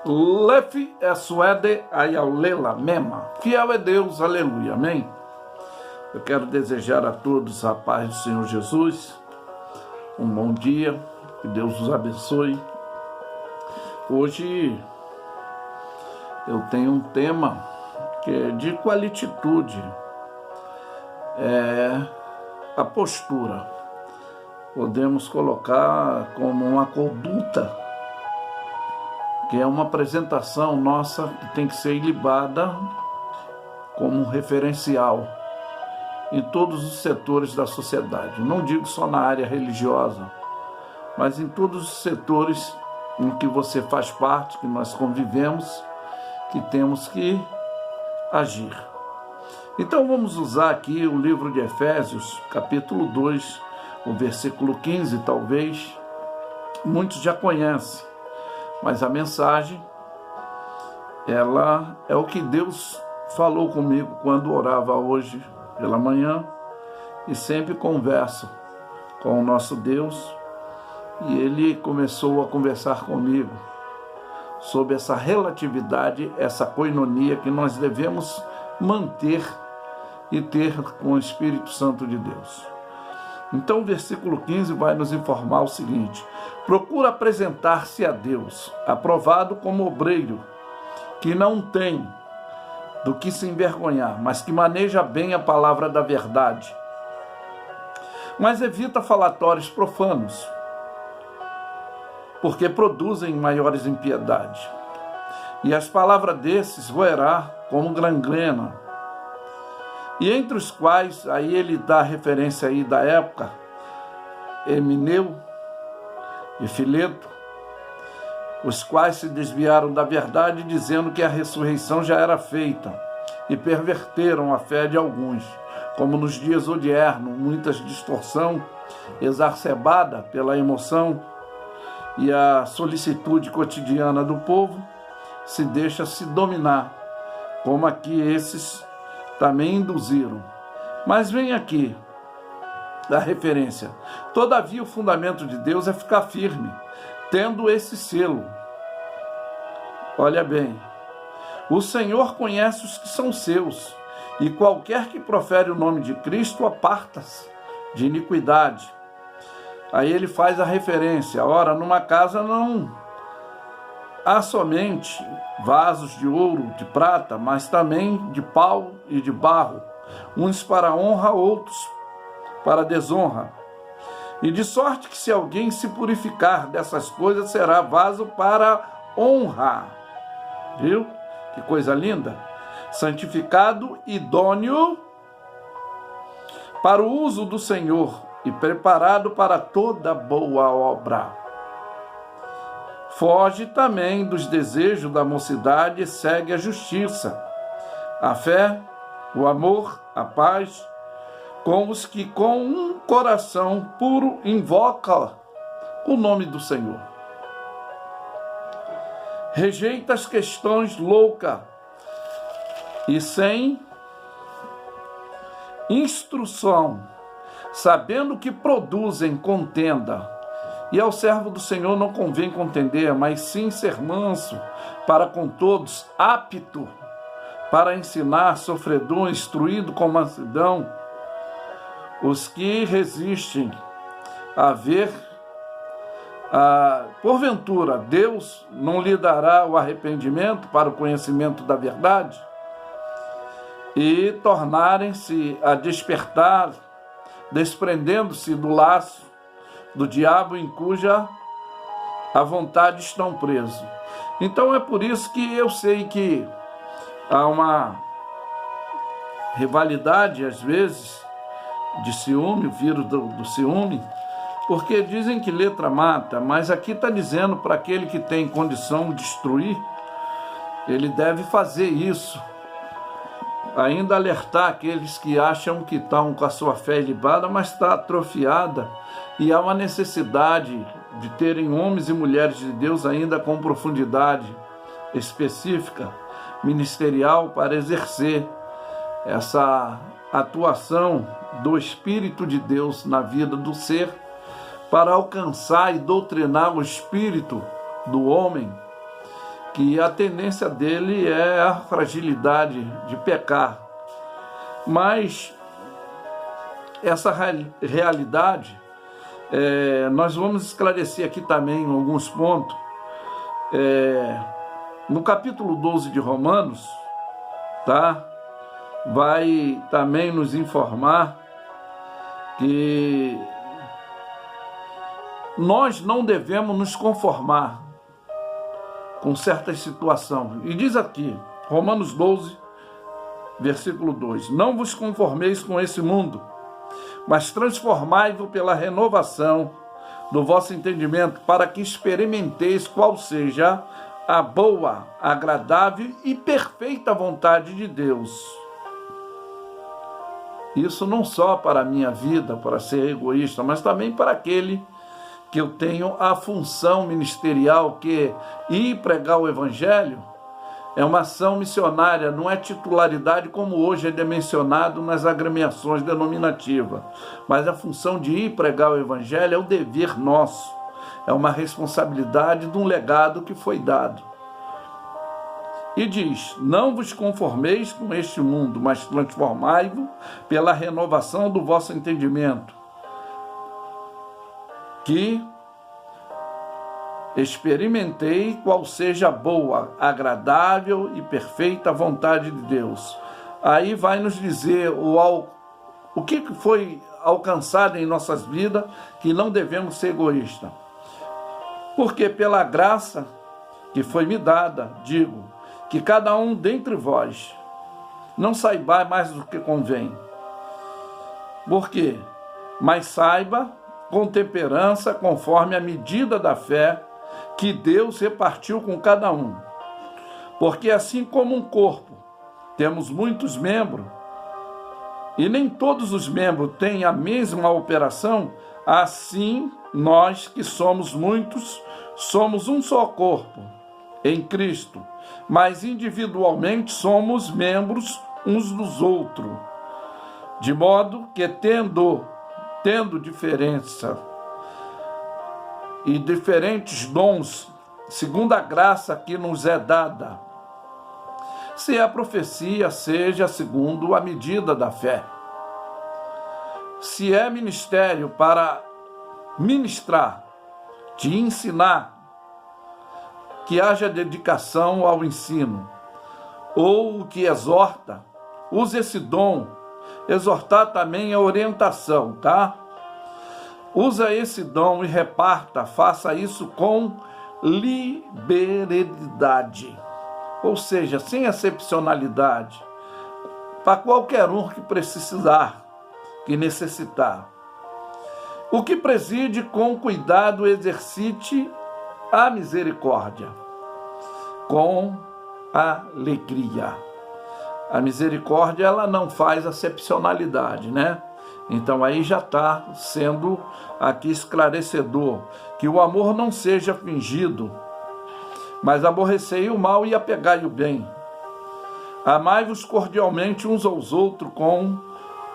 Lefe é suede ayaulela mema. Fiel é Deus, aleluia, amém? Eu quero desejar a todos a paz do Senhor Jesus, um bom dia, que Deus os abençoe. Hoje eu tenho um tema que é de qualititude, a postura. Podemos colocar como uma conduta, que é uma apresentação nossa que tem que ser ilibada como um referencial em todos os setores da sociedade. Não digo só na área religiosa, mas em todos os setores em que você faz parte, que nós convivemos, que temos que agir. Então vamos usar aqui o livro de Efésios, capítulo 2, o versículo 15, talvez muitos já conhecem, mas a mensagem, ela é o que Deus falou comigo quando orava hoje pela manhã, e sempre converso com o nosso Deus, e Ele começou a conversar comigo sobre essa relatividade, essa koinonia que nós devemos manter e ter com o Espírito Santo de Deus. Então o versículo 15 vai nos informar o seguinte: procura apresentar-se a Deus, aprovado como obreiro, que não tem do que se envergonhar, mas que maneja bem a palavra da verdade. Mas evita falatórios profanos, porque produzem maiores impiedade. E as palavras desses roerá como gangrena. E entre os quais, aí ele dá referência aí da época, Emineu e Fileto, os quais se desviaram da verdade, dizendo que a ressurreição já era feita, e perverteram a fé de alguns, como nos dias odiernos, muita distorção exacerbada pela emoção e a solicitude cotidiana do povo, se deixa-se dominar, como aqui esses também induziram. Mas vem aqui a referência: todavia o fundamento de Deus é ficar firme, tendo esse selo. Olha bem, o Senhor conhece os que são seus, e qualquer que profere o nome de Cristo aparta-se de iniquidade. Aí ele faz a referência: ora, numa casa não há somente vasos de ouro, de prata, mas também de pau e de barro, uns para honra, outros para desonra. E de sorte que se alguém se purificar dessas coisas, será vaso para honra. Viu? Que coisa linda! Santificado, idôneo para o uso do Senhor e preparado para toda boa obra. Foge também dos desejos da mocidade e segue a justiça, a fé, o amor, a paz, com os que com um coração puro invocam o nome do Senhor. Rejeita as questões loucas e sem instrução, sabendo que produzem contenda. E ao servo do Senhor não convém contender, mas sim ser manso para com todos, apto para ensinar, sofredor, instruído com mansidão. Os que resistem a ver, porventura, Deus não lhe dará o arrependimento para o conhecimento da verdade? E tornarem-se a despertar, desprendendo-se do laço do diabo em cuja a vontade estão presos. Então é por isso que eu sei que há uma rivalidade, às vezes, de ciúme, o vírus do ciúme, porque dizem que letra mata, mas aqui está dizendo para aquele que tem condição de destruir, ele deve fazer isso. Ainda alertar aqueles que acham que estão com a sua fé ilibada, mas está atrofiada, e há uma necessidade de terem homens e mulheres de Deus ainda com profundidade específica, ministerial, para exercer essa atuação do Espírito de Deus na vida do ser, para alcançar e doutrinar o espírito do homem que a tendência dele é a fragilidade de pecar. Mas essa realidade, nós vamos esclarecer aqui também em alguns pontos. No capítulo 12 de Romanos, tá? Vai também nos informar que nós não devemos nos conformar com certas situações. E diz aqui, Romanos 12, versículo 2: não vos conformeis com esse mundo, mas transformai-vos pela renovação do vosso entendimento, para que experimenteis qual seja a boa, agradável e perfeita vontade de Deus. Isso não só para a minha vida, para ser egoísta, mas também para aquele que eu tenho a função ministerial, que ir pregar o Evangelho é uma ação missionária, não é titularidade como hoje é mencionado nas agremiações denominativas, mas a função de ir pregar o Evangelho é o dever nosso, é uma responsabilidade de um legado que foi dado. E diz: não vos conformeis com este mundo, mas transformai-vos pela renovação do vosso entendimento, que experimentei qual seja a boa, agradável e perfeita vontade de Deus. Aí vai nos dizer o que foi alcançado em nossas vidas, que não devemos ser egoístas. Porque pela graça que foi me dada, digo, que cada um dentre vós não saiba mais do que convém. Por quê? Mas saiba com temperança, conforme a medida da fé que Deus repartiu com cada um. Porque assim como um corpo, temos muitos membros, e nem todos os membros têm a mesma operação, assim nós que somos muitos, somos um só corpo em Cristo, mas individualmente somos membros uns dos outros, de modo que tendo diferença e diferentes dons, segundo a graça que nos é dada, se a profecia seja segundo a medida da fé, se é ministério para ministrar, de ensinar, que haja dedicação ao ensino, ou o que exorta, use esse dom. Exortar também a orientação, tá? Usa esse dom e reparta, faça isso com liberalidade, ou seja, sem excepcionalidade, para qualquer um que precisar, que necessitar. O que preside com cuidado, exercite a misericórdia com alegria. A misericórdia, ela não faz excepcionalidade, né? Então aí já está sendo aqui esclarecedor, que o amor não seja fingido, mas aborrecei o mal e apegai o bem. Amai-vos cordialmente uns aos outros com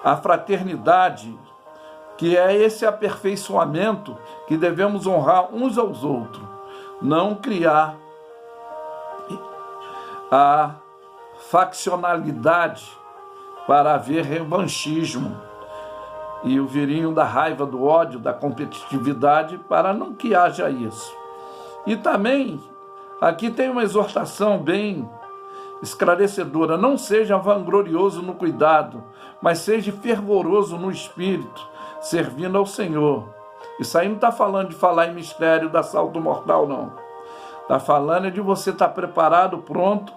a fraternidade, que é esse aperfeiçoamento que devemos honrar uns aos outros, não criar a faccionalidade para haver revanchismo e o virinho da raiva, do ódio, da competitividade, para não que haja isso. E também aqui tem uma exortação bem esclarecedora: não seja vanglorioso no cuidado, mas seja fervoroso no espírito, servindo ao Senhor. Isso aí não está falando de falar em mistério da assalto mortal, não. Está falando de você estar preparado, pronto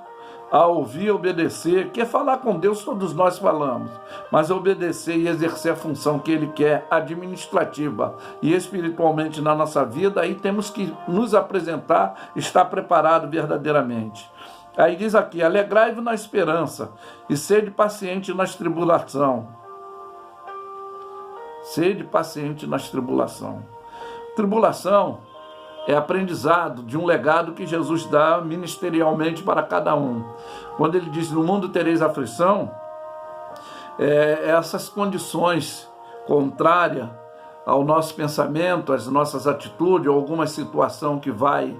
a ouvir e obedecer. Que é falar com Deus, todos nós falamos, mas obedecer e exercer a função que Ele quer, administrativa e espiritualmente na nossa vida. Aí temos que nos apresentar, estar preparado verdadeiramente. Aí diz aqui: alegrai-vos na esperança e sede paciente nas tribulações. Sede paciente nas tribulações. Tribulação é aprendizado de um legado que Jesus dá ministerialmente para cada um. Quando ele diz: no mundo tereis aflição, essas condições contrárias ao nosso pensamento, às nossas atitudes, ou alguma situação que vai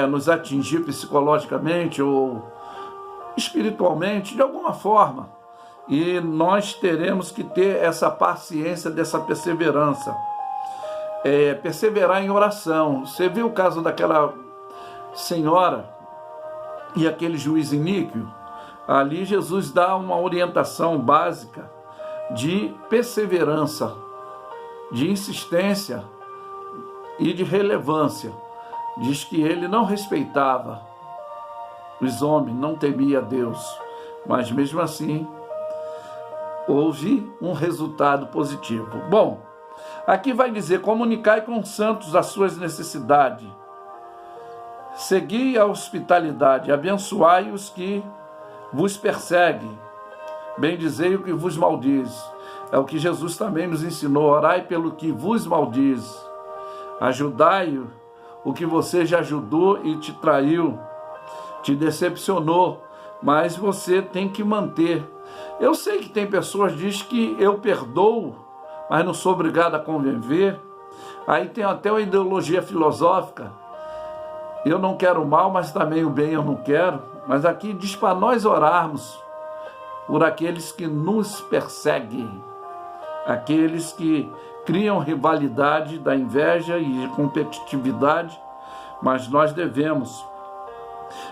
nos atingir psicologicamente ou espiritualmente, de alguma forma. E nós teremos que ter essa paciência, dessa perseverança. Perseverar em oração. Você viu o caso daquela senhora e aquele juiz iníquo? Ali Jesus dá uma orientação básica de perseverança, de insistência e de relevância. Diz que ele não respeitava os homens, não temia Deus, mas mesmo assim houve um resultado positivo. Bom, aqui vai dizer: comunicai com os santos as suas necessidades, segui a hospitalidade, abençoai os que vos perseguem, bendizei o que vos maldiz. É o que Jesus também nos ensinou: orai pelo que vos maldiz, ajudai o que você já ajudou e te traiu, te decepcionou, mas você tem que manter. Eu sei que tem pessoas que dizem que eu perdoo, mas não sou obrigado a conviver. Aí tem até uma ideologia filosófica: eu não quero o mal, mas também o bem eu não quero. Mas aqui diz para nós orarmos por aqueles que nos perseguem, aqueles que criam rivalidade da inveja e competitividade, mas nós devemos.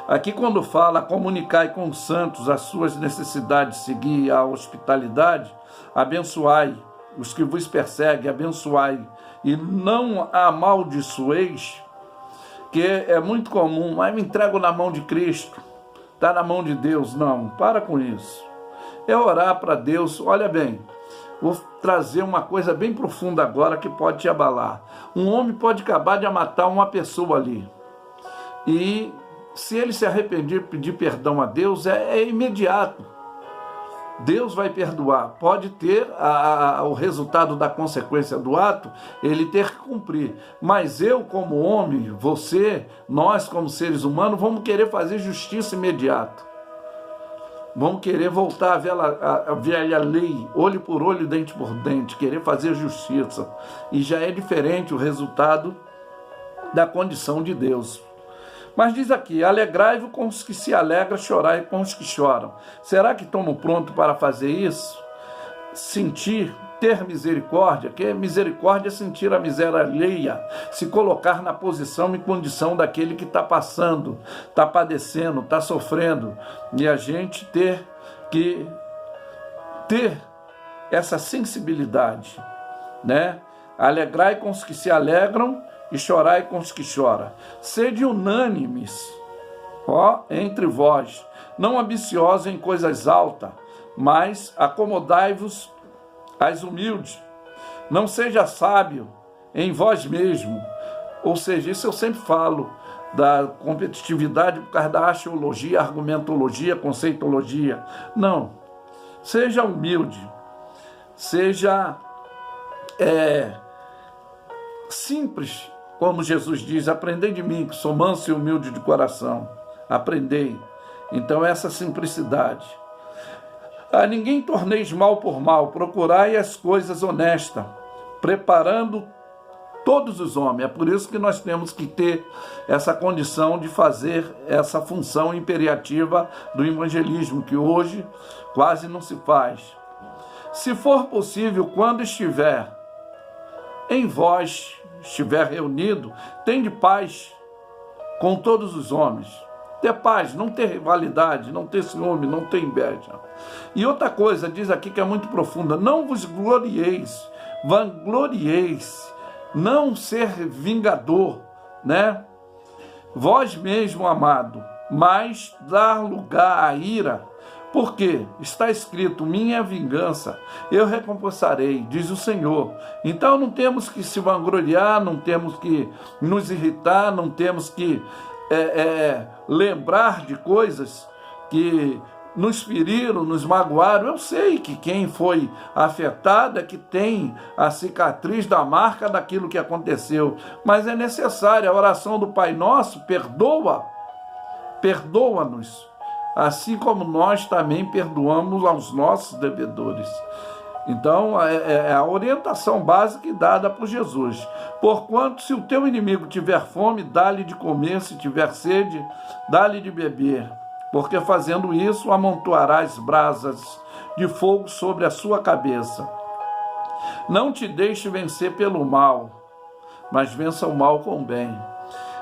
Aqui quando fala comunicai com os santos as suas necessidades, seguir a hospitalidade, abençoai os que vos perseguem, abençoai e não amaldiçoeis, que é muito comum: mas me entrego na mão de Cristo, está na mão de Deus. Não, para com isso. É orar para Deus. Olha bem, vou trazer uma coisa bem profunda agora que pode te abalar. Um homem pode acabar de matar uma pessoa ali, e se ele se arrepender e pedir perdão a Deus, é imediato. Deus vai perdoar. Pode ter o resultado da consequência do ato, ele ter que cumprir. Mas eu, como homem, você, nós, como seres humanos, vamos querer fazer justiça imediata. Vamos querer voltar à velha lei, olho por olho, dente por dente, querer fazer justiça. E já é diferente o resultado da condição de Deus. Mas diz aqui: alegrai-vos com os que se alegram, chorai com os que choram. Será que estamos prontos para fazer isso? Sentir, ter misericórdia, que misericórdia é sentir a miséria alheia, se colocar na posição e condição daquele que está passando, está padecendo, está sofrendo. E a gente ter que ter essa sensibilidade, né? Alegrai com os que se alegram e chorai com os que choram. Sede unânimes, entre vós, não ambiciosos em coisas altas, mas acomodai-vos às humildes. Não seja sábio em vós mesmo. Ou seja, isso eu sempre falo da competitividade por causa da axiologia, argumentologia, conceitologia. Não. Seja humilde. Seja simples, como Jesus diz: aprendei de mim, que sou manso e humilde de coração. Aprendei. Então, essa simplicidade. A ninguém torneis mal por mal, procurai as coisas honestas, preparando todos os homens. É por isso que nós temos que ter essa condição de fazer essa função imperativa do evangelismo, que hoje quase não se faz. Se for possível, quando estiver em vós, estiver reunido, tende paz com todos os homens. Ter paz, não ter rivalidade, não ter ciúme, não ter inveja. E outra coisa, diz aqui que é muito profunda: não vos glorieis, vanglorieis, não ser vingador, né? Vós mesmo, amado, mas dar lugar à ira, porque está escrito: minha vingança, eu recompensarei, diz o Senhor. Então não temos que se vangloriar, não temos que nos irritar, não temos que lembrar de coisas que nos feriram, nos magoaram. Eu sei que quem foi afetado é que tem a cicatriz da marca daquilo que aconteceu, mas é necessária a oração do Pai Nosso: perdoa-nos, assim como nós também perdoamos aos nossos devedores. Então, é a orientação básica e dada por Jesus. Porquanto, se o teu inimigo tiver fome, dá-lhe de comer, se tiver sede, dá-lhe de beber. Porque fazendo isso, amontoarás brasas de fogo sobre a sua cabeça. Não te deixe vencer pelo mal, mas vença o mal com o bem.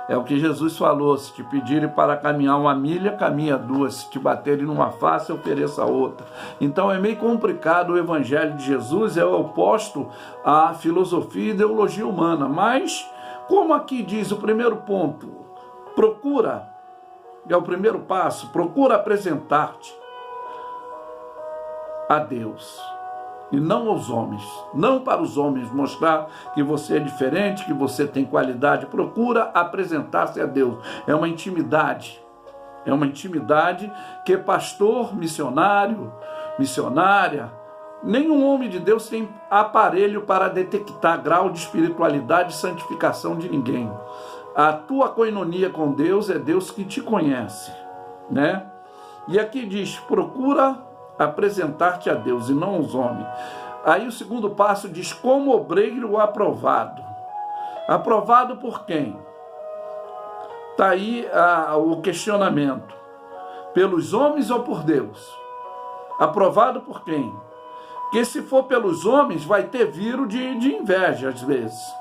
É o que Jesus falou: se te pedirem para caminhar 1 milha, caminha 2. Se te baterem numa face, ofereça outra. Então é meio complicado o evangelho de Jesus, é oposto à filosofia e ideologia humana. Mas, como aqui diz o primeiro ponto, procura, é o primeiro passo, procura apresentar-te a Deus e não aos homens, não para os homens mostrar que você é diferente, que você tem qualidade. Procura apresentar-se a Deus. É uma intimidade que pastor, missionário, missionária, nenhum homem de Deus tem aparelho para detectar grau de espiritualidade e santificação de ninguém. A tua coinonia com Deus é Deus que te conhece, né? E aqui diz, procura apresentar-te a Deus e não aos homens. Aí o segundo passo diz, como obreiro aprovado. Aprovado por quem? Está aí o questionamento. Pelos homens ou por Deus? Aprovado por quem? Porque se for pelos homens, vai ter vírus de inveja às vezes,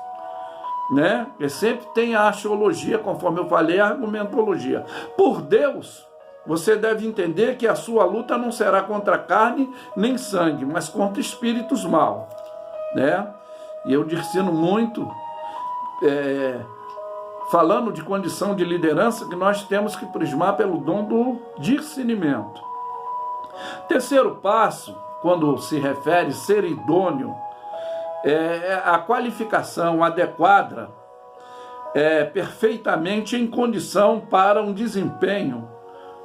né? Porque sempre tem a axiologia, conforme eu falei, a argumentologia. Por Deus, você deve entender que a sua luta não será contra carne nem sangue, mas contra espíritos maus, né? E eu ensino muito, falando de condição de liderança, que nós temos que prismar pelo dom do discernimento. Terceiro passo, quando se refere a ser idôneo, é a qualificação adequada, perfeitamente em condição para um desempenho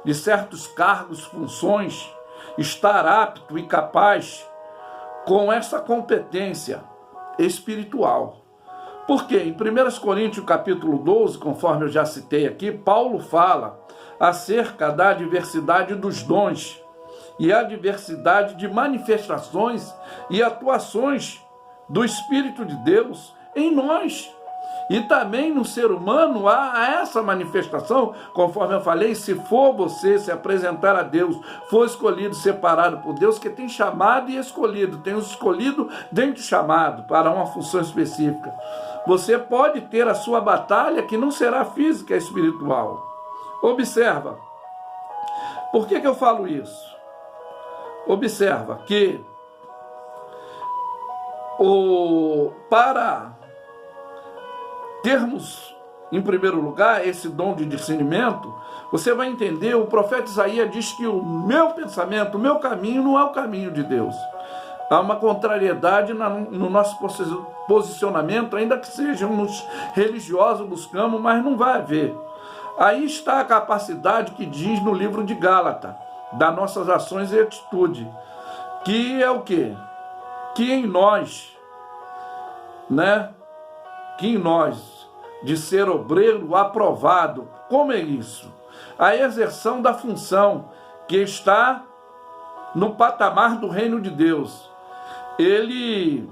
de certos cargos, funções, estar apto e capaz com essa competência espiritual. Porque em 1 Coríntios capítulo 12, conforme eu já citei aqui, Paulo fala acerca da diversidade dos dons e a diversidade de manifestações e atuações do Espírito de Deus em nós. E também no ser humano há essa manifestação, conforme eu falei, se for você se apresentar a Deus, for escolhido, separado por Deus, que tem chamado e escolhido, tem os escolhido dentro do chamado para uma função específica. Você pode ter a sua batalha que não será física, é espiritual. Observa. Por que eu falo isso? Observa que para termos, em primeiro lugar, esse dom de discernimento, você vai entender, o profeta Isaías diz que o meu pensamento, o meu caminho não é o caminho de Deus. Há uma contrariedade no nosso posicionamento, ainda que sejamos religiosos, buscamos, mas não vai haver. Aí está a capacidade que diz no livro de Gálatas, das nossas ações e atitude, que é o quê? Que em nós, né? Que em nós, de ser obreiro aprovado. Como é isso? A exerção da função que está no patamar do reino de Deus. Ele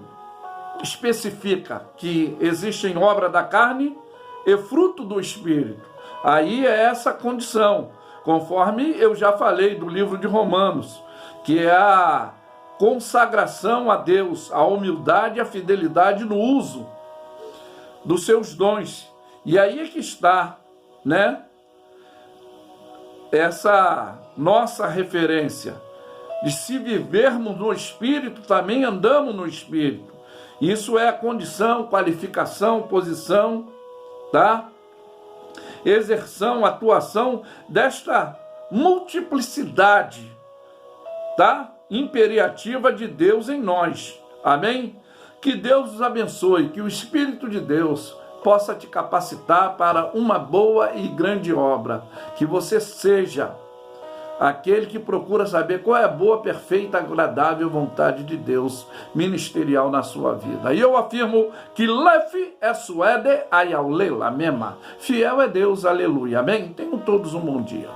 especifica que existem obra da carne e fruto do Espírito. Aí é essa condição, conforme eu já falei do livro de Romanos, que é a consagração a Deus, a humildade e a fidelidade no uso dos seus dons. E aí é que está, né, essa nossa referência de se vivermos no Espírito, também andamos no Espírito. Isso é a condição, qualificação, posição, tá? Exerção, atuação desta multiplicidade, tá? Imperativa de Deus em nós. Amém? Que Deus os abençoe, que o Espírito de Deus possa te capacitar para uma boa e grande obra. Que você seja aquele que procura saber qual é a boa, perfeita, agradável vontade de Deus ministerial na sua vida. E eu afirmo que Lefe é suede ayaule la mema. Fiel é Deus, aleluia. Amém? Tenham todos um bom dia.